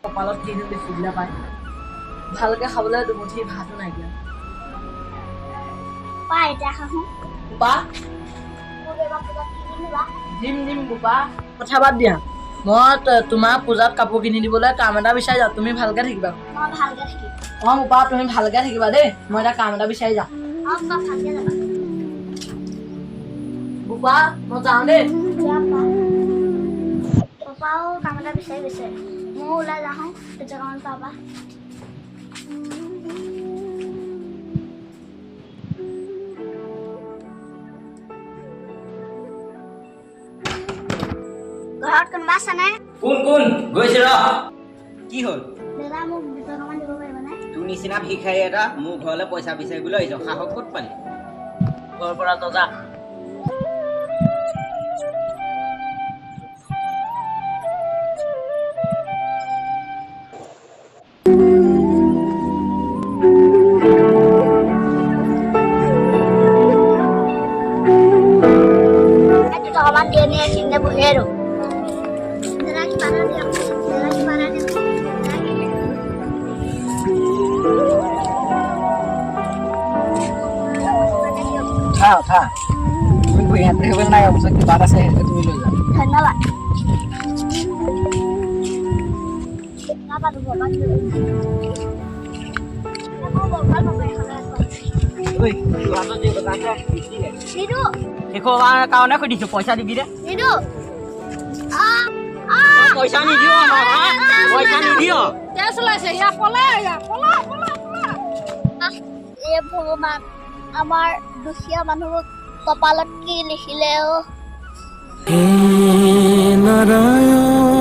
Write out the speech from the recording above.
কপালত কি দিম দেখি দিলে পায় ভালকে খাবলৈ দুমুঠি ভাতো নাইকিয়া পাই এটা খাওঁ বোপা মোক এবাৰ পূজাত কিনি দিবা দিম বোপা কথা বাদ দিয়া মই তোমাৰ পূজাত কাপোৰ কিনি দিবলৈ কাম এটা বিচাৰি যাওঁ তুমি ভালকে থাকিবা মই ভালকে থাকিম বোপা তুমি ভালকে থাকিবা দেই মই এটা কাম এটা বিচাৰি যাওঁ তই ভালকে যাবা বোপা মই যাওঁ দেই পাপাও কাম এটা বিচাৰি গৈছে ময়ো ওলাই যাওঁ দুজনমান পাবা ঘৰত কোনোবা আছেনে কোন গৈছে ৰ কি হ'ল দাদা মোক দুটকামান দিব পাৰিবানে তোৰ নিচিনা ভিখাৰী এটা মোৰ ঘৰলৈ পইচা বিচাৰিবলৈ আহিছ সাহস ক'ত পালি ঘৰৰ পৰা তই যা দুটকামান দিয়ে নিয়ে এইখিনিতে বহি আৰু দাদা কিবা এটা দিয়ক দাদা কিবা এটা দিয়ক উঠা তুমি বহি হাত ৰাখিবলৈ নাই অৱশ্যে কিবা এটা আছে সেইটো তুমি লৈ যা ধন্যবাদ নাপাতো বাবা শেষৰ কাৰণে সুধিছো পইচা দিবি দে নিদো পইচা নিদিও পইচা নিদিও এই ভগৱান আমাৰ দুখীয়া মানুহক কপালত কি লিখিলে হে নাৰায়ণ